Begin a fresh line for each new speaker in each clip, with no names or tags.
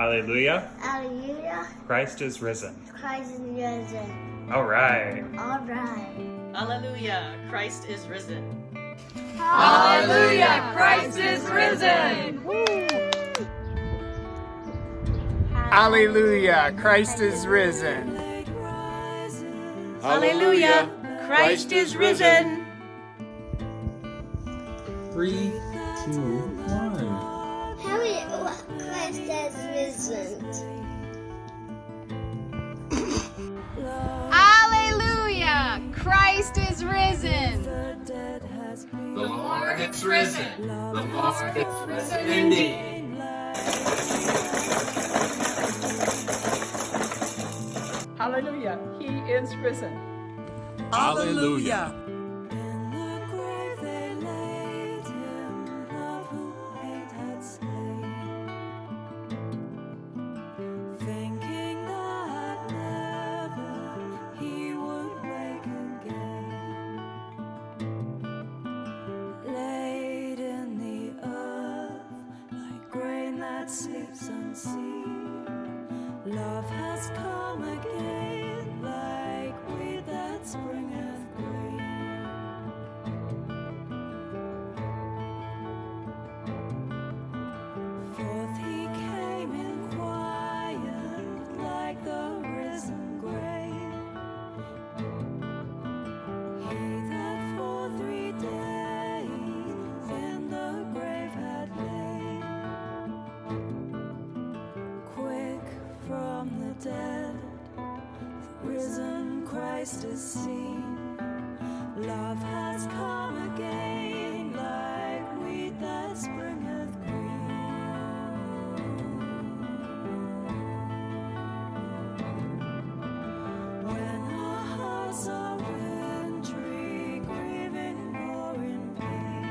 Alleluia.
Alleluia.
Christ is risen.
Christ is risen.
All right.
All right.
Alleluia, Christ is risen.
Hallelujah, Christ is risen.
Hallelujah, Christ is risen.
Hallelujah, Christ is risen.
3, 2, 1.
Hallelujah. Christ is risen.
Hallelujah, Christ is risen.
The Lord is risen. The Lord is risen indeed.
Hallelujah, he is risen.
Hallelujah.
Sleeps unseen. Love has come again, like weed that springeth green. Forth he came in quiet, like the risen grain. He that for 3 days in the grave had lain. From the dead, the risen Christ is seen. Love has come again, like wheat that springeth green. When our hearts are wintry, grieving or in pain,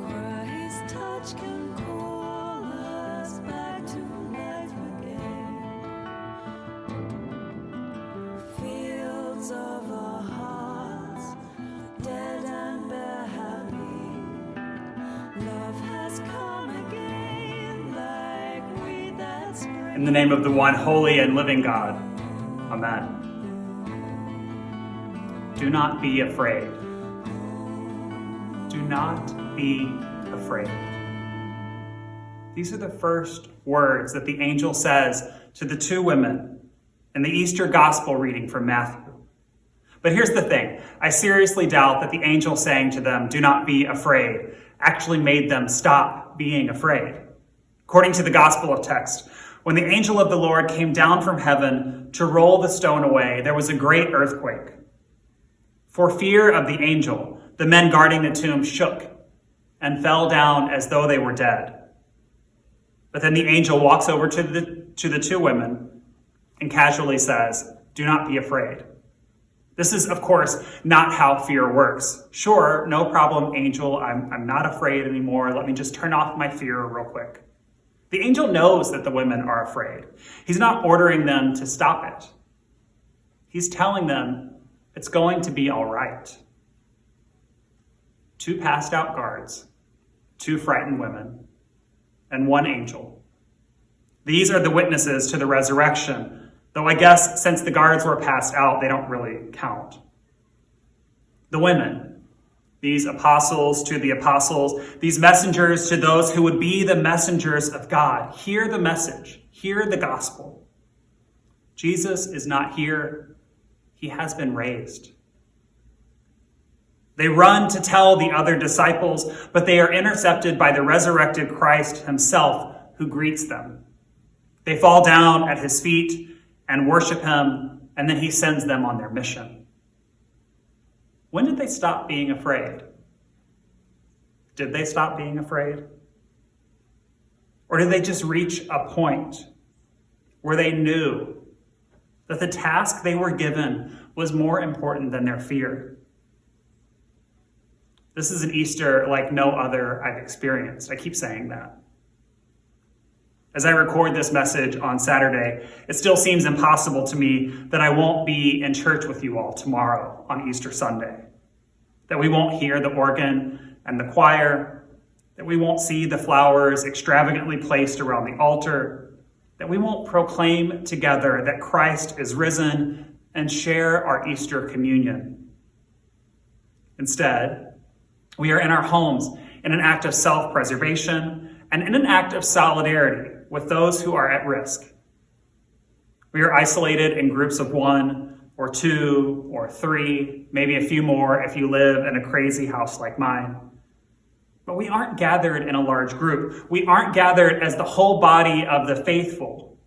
Christ's touch can call us back to life again. Fields of our hearts, dead and bare have been. Love has come again, like weed that springs.
In the name of the one holy and living God. Amen. Do not be afraid. Do not be afraid. These are the first words that the angel says to the 2 women in the Easter Gospel reading from Matthew. But here's the thing. I seriously doubt that the angel saying to them, "Do not be afraid," actually made them stop being afraid. According to the Gospel of text, when the angel of the Lord came down from heaven to roll the stone away, there was a great earthquake. For fear of the angel, the men guarding the tomb shook and fell down as though they were dead. But then the angel walks over to the 2 women and casually says, "Do not be afraid." This is, of course, not how fear works. Sure, no problem, angel. I'm not afraid anymore. Let me just turn off my fear real quick. The angel knows that the women are afraid. He's not ordering them to stop it. He's telling them it's going to be all right. 2 passed out guards, 2 frightened women, and 1 angel. These are the witnesses to the resurrection, though I guess since the guards were passed out, they don't really count. The women, these apostles to the apostles, these messengers to those who would be the messengers of God, hear the message, hear the gospel. Jesus is not here. He has been raised. They run to tell the other disciples, but they are intercepted by the resurrected Christ himself, who greets them. They fall down at his feet and worship him, and then he sends them on their mission. When did they stop being afraid? Did they stop being afraid? Or did they just reach a point where they knew that the task they were given was more important than their fear? This is an Easter like no other I've experienced. I keep saying that. As I record this message on Saturday, it still seems impossible to me that I won't be in church with you all tomorrow on Easter Sunday, that we won't hear the organ and the choir, that we won't see the flowers extravagantly placed around the altar, that we won't proclaim together that Christ is risen and share our Easter communion. Instead, we are in our homes in an act of self-preservation and in an act of solidarity with those who are at risk. We are isolated in groups of 1 or 2 or 3, maybe a few more if you live in a crazy house like mine. But we aren't gathered in a large group. We aren't gathered as the whole body of the faithful,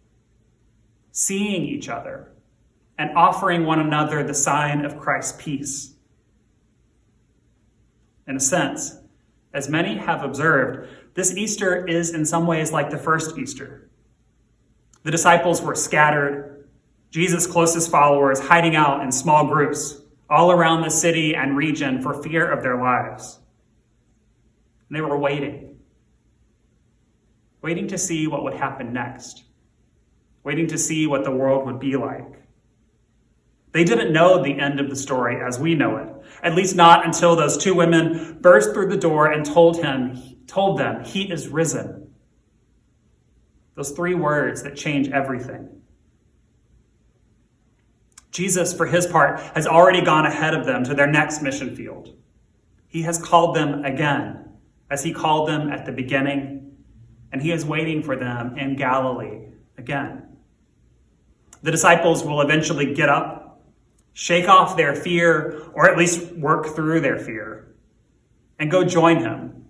seeing each other and offering one another the sign of Christ's peace. In a sense, as many have observed, this Easter is in some ways like the first Easter. The disciples were scattered, Jesus' closest followers hiding out in small groups all around the city and region for fear of their lives. And they were waiting to see what would happen next, waiting to see what the world would be like. They didn't know the end of the story as we know it, at least not until those 2 women burst through the door and told them, he is risen. Those 3 words that change everything. Jesus, for his part, has already gone ahead of them to their next mission field. He has called them again, as he called them at the beginning, and he is waiting for them in Galilee again. The disciples will eventually get up, shake off their fear, or at least work through their fear, and go join him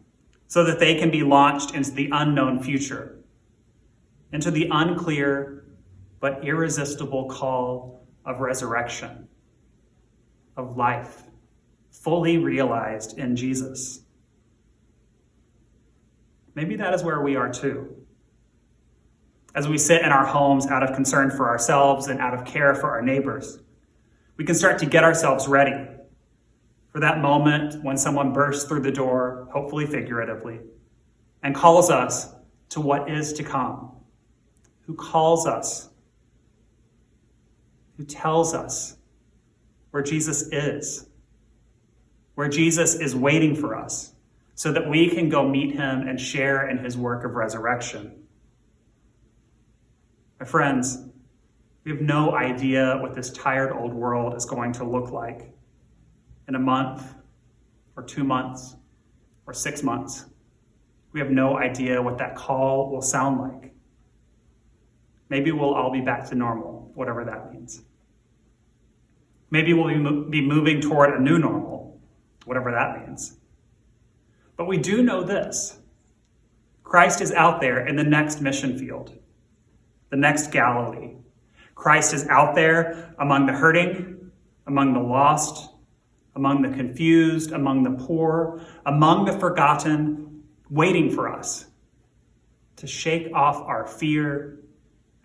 so that they can be launched into the unknown future, into the unclear but irresistible call of resurrection, of life, fully realized in Jesus. Maybe that is where we are too. As we sit in our homes out of concern for ourselves and out of care for our neighbors, we can start to get ourselves ready for that moment when someone bursts through the door, hopefully figuratively, and calls us to what is to come, who calls us, who tells us where Jesus is waiting for us so that we can go meet him and share in his work of resurrection. My friends, we have no idea what this tired old world is going to look like in a month or 2 months or 6 months. We have no idea what that call will sound like. Maybe we'll all be back to normal, whatever that means. Maybe we'll be moving toward a new normal, whatever that means. But we do know this. Christ is out there in the next mission field, the next Galilee. Christ is out there among the hurting, among the lost, among the confused, among the poor, among the forgotten, waiting for us to shake off our fear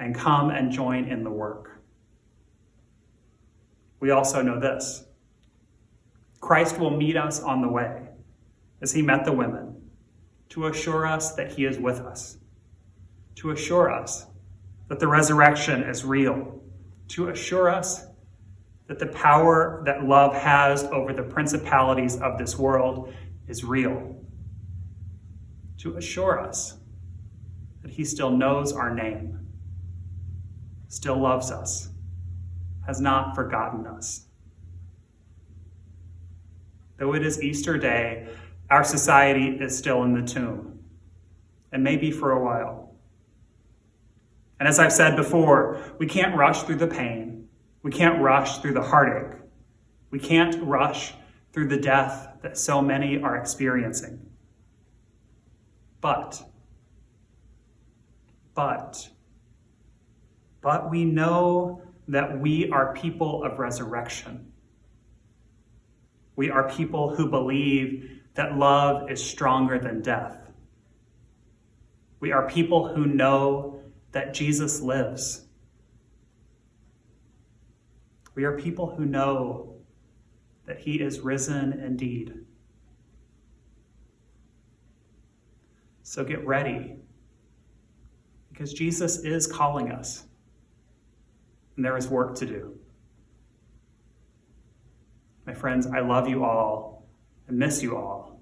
and come and join in the work. We also know this. Christ will meet us on the way, as he met the women, to assure us that he is with us, to assure us that the resurrection is real, to assure us that the power that love has over the principalities of this world is real, to assure us that he still knows our name, still loves us, has not forgotten us. Though it is Easter Day, our society is still in the tomb, and maybe for a while. And as I've said before, we can't rush through the pain. We can't rush through the heartache. We can't rush through the death that so many are experiencing. But we know that we are people of resurrection. We are people who believe that love is stronger than death. We are people who know that Jesus lives. We are people who know that he is risen indeed. So get ready, because Jesus is calling us, and there is work to do. My friends, I love you all and miss you all.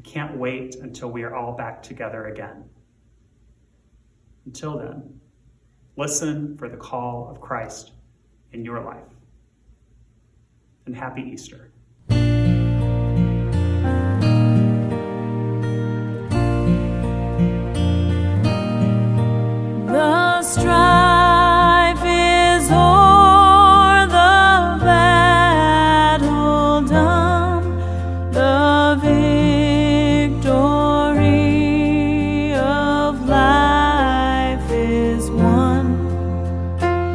can't wait until we are all back together again. Until then, listen for the call of Christ in your life. And happy Easter.
The strife is o'er, the battle done, the victory of life is won.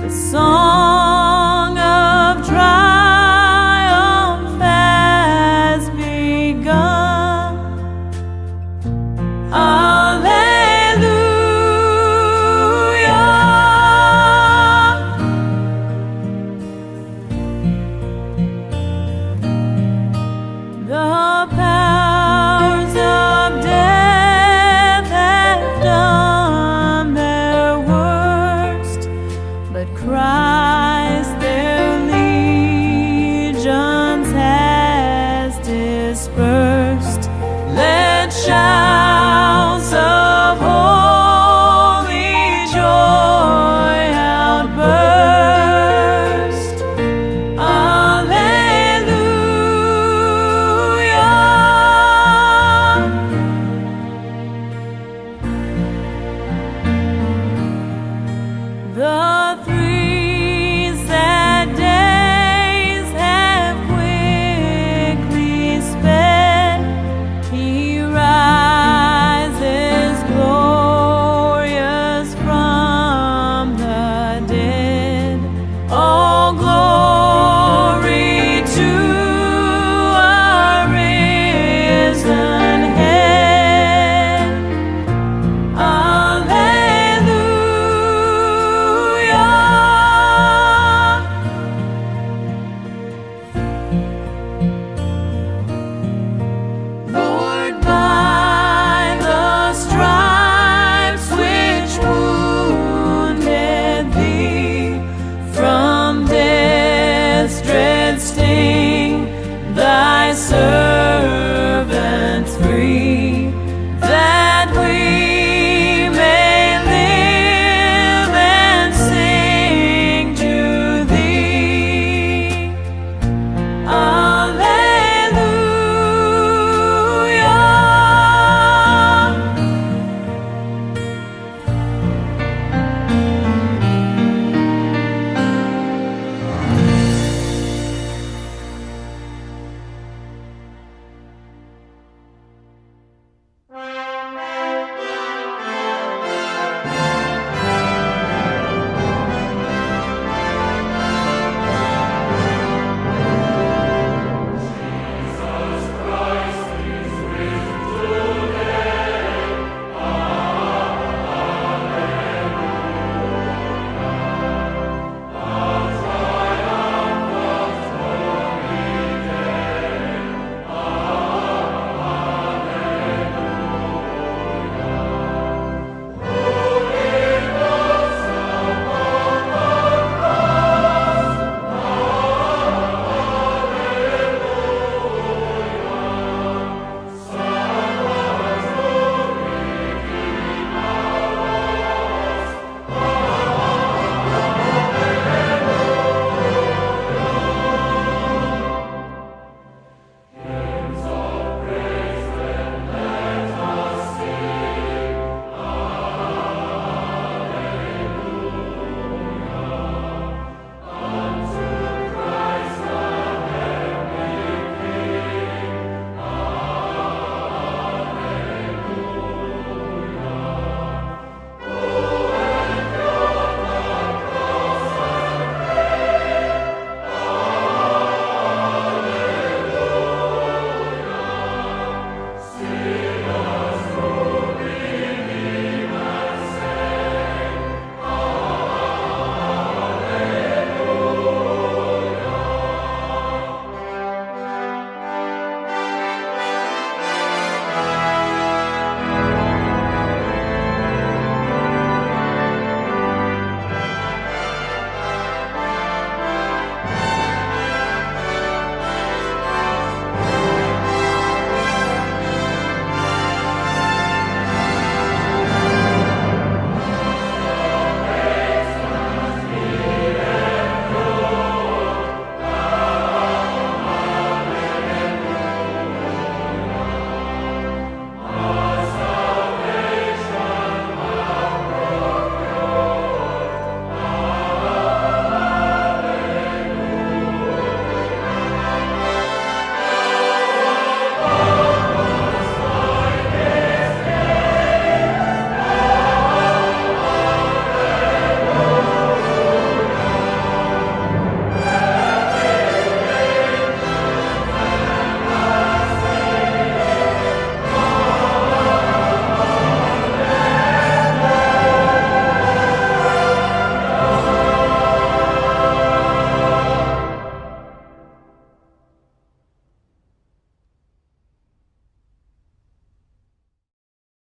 The song of triumph has begun. The powers of death have done their worst, but Christ their legions has dispersed. Let shine